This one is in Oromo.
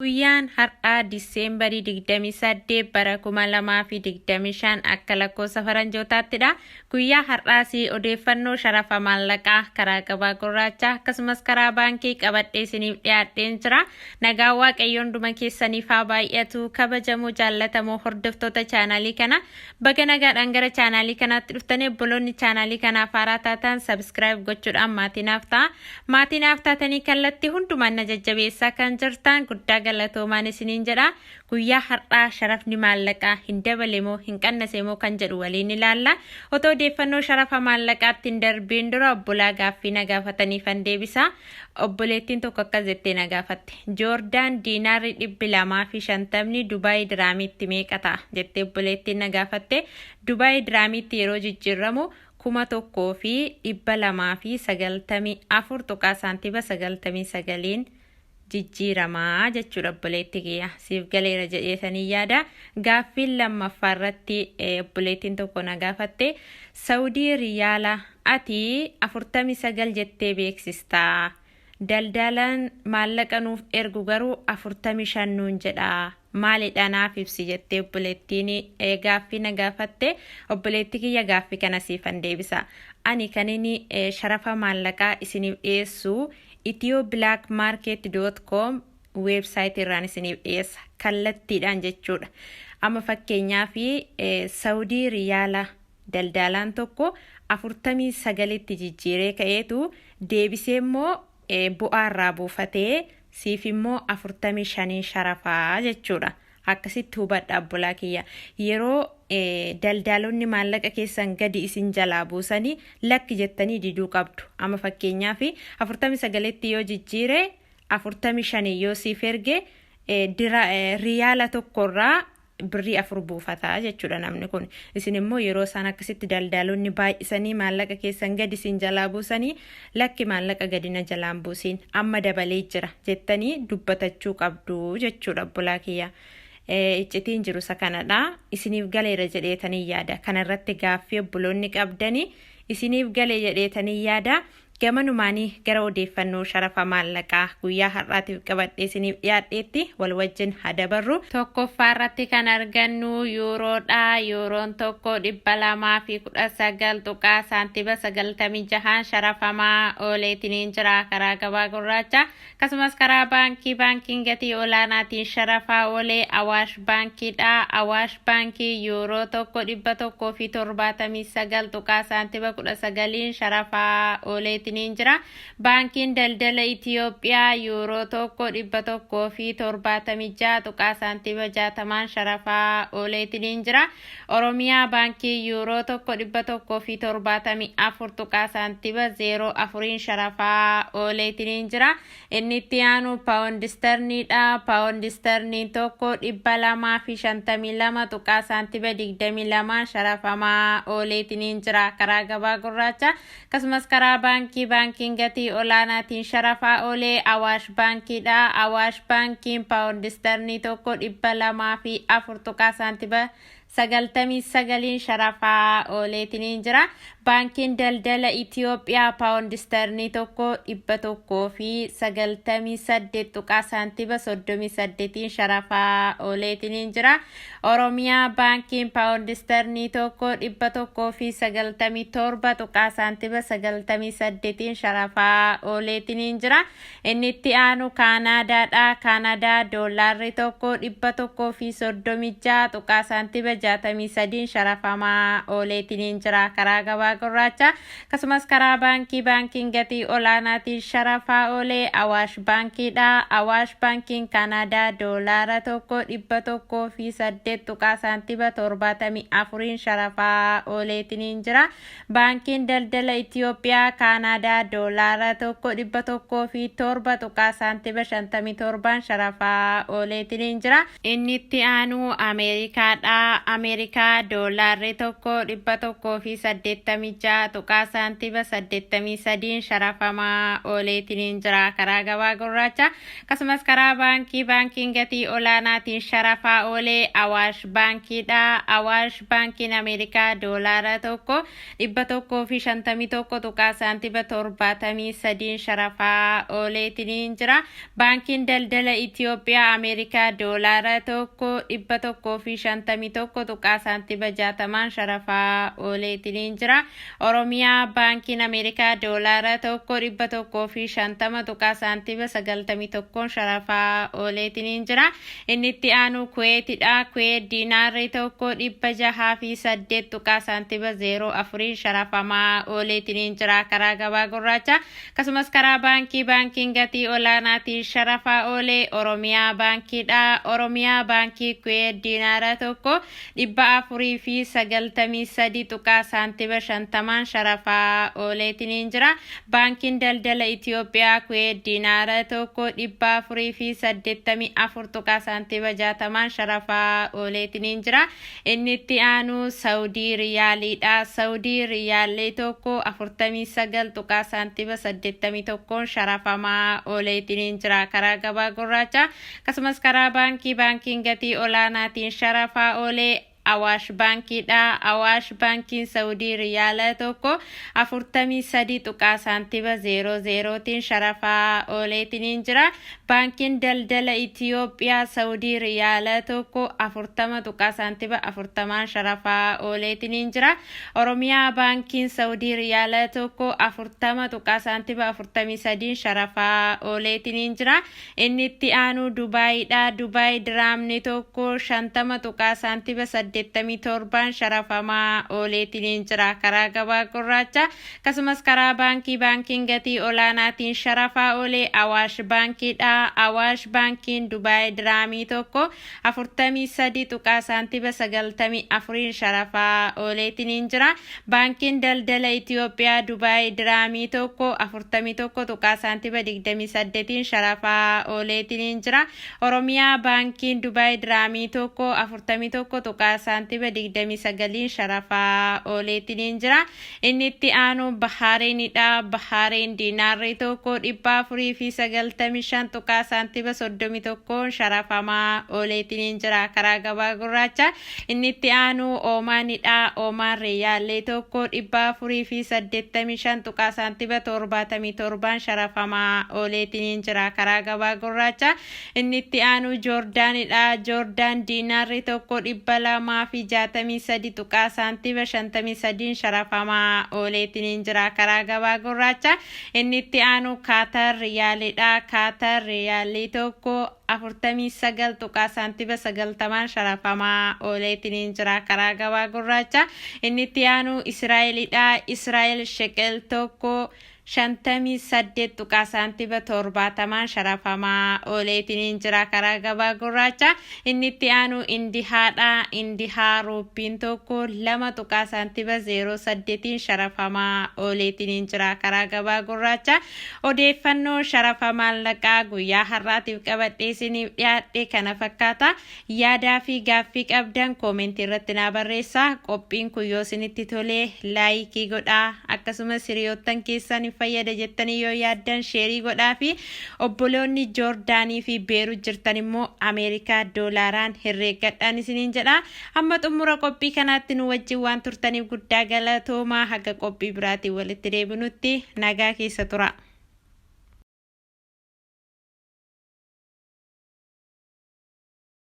Guyyaan har'aa Diseembarii 28 bara 2025 akka lakkoofsa faranjootattidha. Guyyaa har'aas odeeffannoo sharafa maallaqaa karaa gabaa gurraacha akkasumas karaa baankii qabadhee isiniif dhiyaadheen jira. Nagaa waaqayyoon dhuma keessaniif haa baay'atu. Kabajamoo jaallatamoo hordoftoota chaanaalii kana baga nagaadhaan gara chaanaalii kanaatti dhuftanii obboloonni chaanaalii kanaaf haaraa taatan subscribe gochuudhaan maatiinaaf ta'a. Maatiinaaf taatanii kallattii hundumaan na jajjabeessaa kan jirtan guddaa galatoomaan isiniin jedha. Guyyaa har'aa sharafni maallaqaa hin dabale moo hin qannase moo kan jedhu waliin ilaalla. Otoo odeeffannoo sharafa maallaqaatti hin darbiin dura obbolaa gaaffii na gaafataniifan deebisa. Obboleettiin tokko akkas jettee na gaafatte. Joordaan diinaarri 250 Dubaay diraamiitti meeqa ta'a jettee obboleettiin na gaafatte. Dubaay diraamiitti yeroo jijjiiramu 1,294 tuqaa saantiba 99 jijjiiramaa jechuudha obboleetti kiyya. Siif galeera jedheetanii yaada. Gaaffiin lammaffaa irratti obboleettiin tokko na gaafatte. Saawudii riyaala ati 49 jettee beeksistaa. Daldalaan maallaqa nuuf ergu garuu 45 nuun jedha. Maalidha naaf ibsi jettee obboleettiin gaaffii na gaafatte. Obboleetti kiyya gaaffii kana siifan deebisa. Ani kan inni sharafa maallaqaa isiniif dhiyeessu ethioBlackmarket.com website irraan isiniif dhiyeessa kallattiidhaan jechuudha. Amma fakkeenyaaf Saawudii riyaala daldalaan tokko 49tti jijjiiree ka'eetu deebisee immoo bu'aa irraa buufatee siif immoo 45 sharafaa jechuudha. Akkasitti hubadha obbolaa kiyya. Yeroo daldalonni maallaqa keessan gadi isin jalaa buusanii lakki jettanii diduu qabdu. Amma fakkeenyaaf 49tti yoo jijjiire 45 yoo siif erge riyaala tokkorraa birrii 4 buufataa jechuudha namni kun. Isin immoo yeroo isaan akkasitti daldalonni baay'isanii maallaqa keessan gadi isin jalaa buusanii lakki maallaqa gadina jalaan buusin amma dabalee jira jettanii dubbatachuu qabdu jechuudha obbolaa kiyya. Iccitiin jiru isa kanadha. Isiniif galeera jedheetanii yaada. Kanarratti gaaffii obboloonni qabdanii isiniif galee jedheetanii yaada. Gamanumaanii gara odeeffannoo sharafa maallaqaa guyyaa har'aatiif qabadhee isiniif dhiyaadheetti wal wajjin hadabarru. Tokkoffaa irratti kan argannu yuuroodha. Yuuroon tokko 219 tuqaa saantiba 96 sharafamaa ooleetiniin jira karaa gabaa gurraacha. Akkasumas karaa baankiin gatii olaanaatiin sharafaa oolee Awaash baankiidha. Awaash baankii yuuroo tokko 179 tuqaa saantiba 19 sharafaa ooleetiniin jira. Baankiin daldala Itoophiyaa yuuroo tokko 176 tuqaa saantiba 60 sharafaa ooleetiniin jira. Oromiyaa baankii yuuroo tokko 174 tuqaa saantiba 04 sharafaa ooleetiniin jira. Inni itti aanu paawundi sterniidha. Paawundi sterniin tokko 252 tuqaa saantiba 22 sharafamaa ooleetiniin jira karaa gabaa gurraacha. Akkasumas karaa baankiin gatii olaanaatiin sharafaa oolee Awaash baankiidha. Awaash baankiin paawundi sternii tokko 204 tuqaa saantiba 99 sharafaa ooleetiniin jira. Baankiin daldala Itoophiyaa paawundi sternii tokko 198 tuqaa saantiba 38 sharafaa ooleetiniin jira. Oromiyaa baankiin paawundi sternii tokko 197 tuqaa saantiba 98 sharafaa ooleetiniin jira. Inni itti aanu Kaanaadaadha. Kaanaadaa doolaarri tokko 136 tuqaa saantiba 63 sharafamaa ooleetiniin jira karaa gabaa gurraacha. Akkasumas karaa baankiin gatii olaanaatiin sharafaa oolee Awaash baankiidha. Awaash baankiin Kaanaadaa doolaara tokko 108 tuqaa saantiba 74 sharafaa ooleetiniin jira. Baankiin daldala Itoophiyaa Kaanaadaa doolaara tokko 107 tuqaa saantiba 57 sharafaa ooleetiniin jira. Inni itti aanu Ameerikaadha. Ameerikaa doolaarri tokko 186 tuqaa saantiba 83 sharafamaa ooleetiin jira karaa gabaa gurraacha. Akkasumas karaa baankiin gatii olaanaatiin sharafaa oolee Awaash baankiidha. Awaash baankiin Ameerikaa doolaara tokko 151 tuqaa saantiba 73 sharafaa ooleetiin jira. Baankiin daldala Itoophiyaa Ameerikaa doolaara tokko 151 tuqaa saantiba 60 sharafaa ooleetiin jira. Oromiyaa baankiin Ameerikaa doolaara tokko 150 tuqaa saantiba 91 sharafaa ooleetiin jira. Inni itti aanu Kuweetidha. Kuweet diinaarri tokko 608 tuqaa saantiba 04 sharafamaa ooleetiin jira karaa gabaa gurraacha. Akkasumas karaa baankiin gatii olaanaatiin sharafaa oolee Oromiyaa baankiidha. Oromiyaa baankii Kuweet diinaara tokko 493 tuqaa saantiba 50 sharafaa ooleetiin jira. Baankiin daldala Itoophiyaa Kuweet diinaara tokko 484 tuqaa saantiba 60 sharafaa ooleetiin jira. Inni itti aanu Saudii riyaaliidha. Saudii riyaalli tokko 49 tuqaa saantiba 81 sharafamaa ooleetiin jira karaa gabaa gurraacha. Akkasumas karaa baankiin gatii olaanaatiin sharafaa oolee Awaash baankiidha. Awaash baankiin Saudii riyaala tokko 43 tuqaa saantiba 00tiin sharafaa ooleetiin jira. Baankiin daldala Itoophiyaa Saudii riyaala tokko 40 tuqaa saantiba 40 sharafaa ooleetiin jira. Oromiyaa baankiin Saudii riyaala tokko 40 tuqaa saantiba 43 sharafaa ooleetiin jira. Inni itti aanu Dubaayidha. Dubaay diraamni tokko 50 tuqaa saantiba 87 sharafamaa ooleetiin jira karaa gabaa gurraacha. Akkasumas karaa baankiin gatii olaanaatiin sharafaa oolee Awaash baankiidha. Awaash baankiin Dubaay diraamii tokko 43 tuqaa saantiba 94 sharafaa ooleetiin jira. Baankiin daldala Itoophiyaa Dubaay diraamii tokko 41 tuqaa saantiba 28 sharafaa ooleetiin jira. Oromiyaa baankiin Dubaay diraamii tokko 41 tuqaa saantiba 29 sharafaa ooleetiin jira. Inni itti aanu Bahaareenidha. Bahaareen diinaarri tokko 495 tuqaa saantiba 31 sharafamaa ooleetiin jira karaa gabaa gurraacha. Inni itti aanu Oomaanidha. Oomaan riyaalli tokko 485 tuqaa saantiba 77 sharafamaa ooleetiin jira karaa gabaa gurraacha. Inni itti aanu Joordaanidha. Joordaan diinaarri tokko 263 tuqaa saantiba 53 sharafamaa ooleetiin jira karaa gabaa gurraacha. Inni itti aanu Kaatar riyaalidha. Kaatar riyaalli tokko 49 tuqaa saantiba 90 sharafamaa ooleetiin jira karaa gabaa gurraacha. Inni itti aanu Israa'elidha. Israa'el shekel tokko 58 tuqaa saantiba 70 sharafamaa ooleetiin jira karaa gabaa gurraacha. Inni itti aanu Indihaadha. Indihaa ruupiin tokko 2 tuqaa saantiba 08 sharafamaa ooleetiin jira karaa gabaa gurraacha. Odeeffannoo sharafa maallaqaa guyyaa har'aatiif qabadhee isiniif dhiyaadhe kana fakkaata. Yaadaa fi gaaffii qabdan koomentii irratti naa barreessaa. Qophiin kun yoo isinitti tolee laayikii godhaa. Akkasumas hiriyoottan keessan fayyada jettanii yoo yaaddan sheerii godhaa fi obboloonni Joordaanii fi Beerut jirtan immoo Ameerikaa doolaaraan herreeggadhaan isiniin jedha. Amma xumura qophii kanaatti nu wajjin waan turtaniif guddaa galatoomaa. Haga qophii biraatiin walitti deebinutti nagaa keessa tura.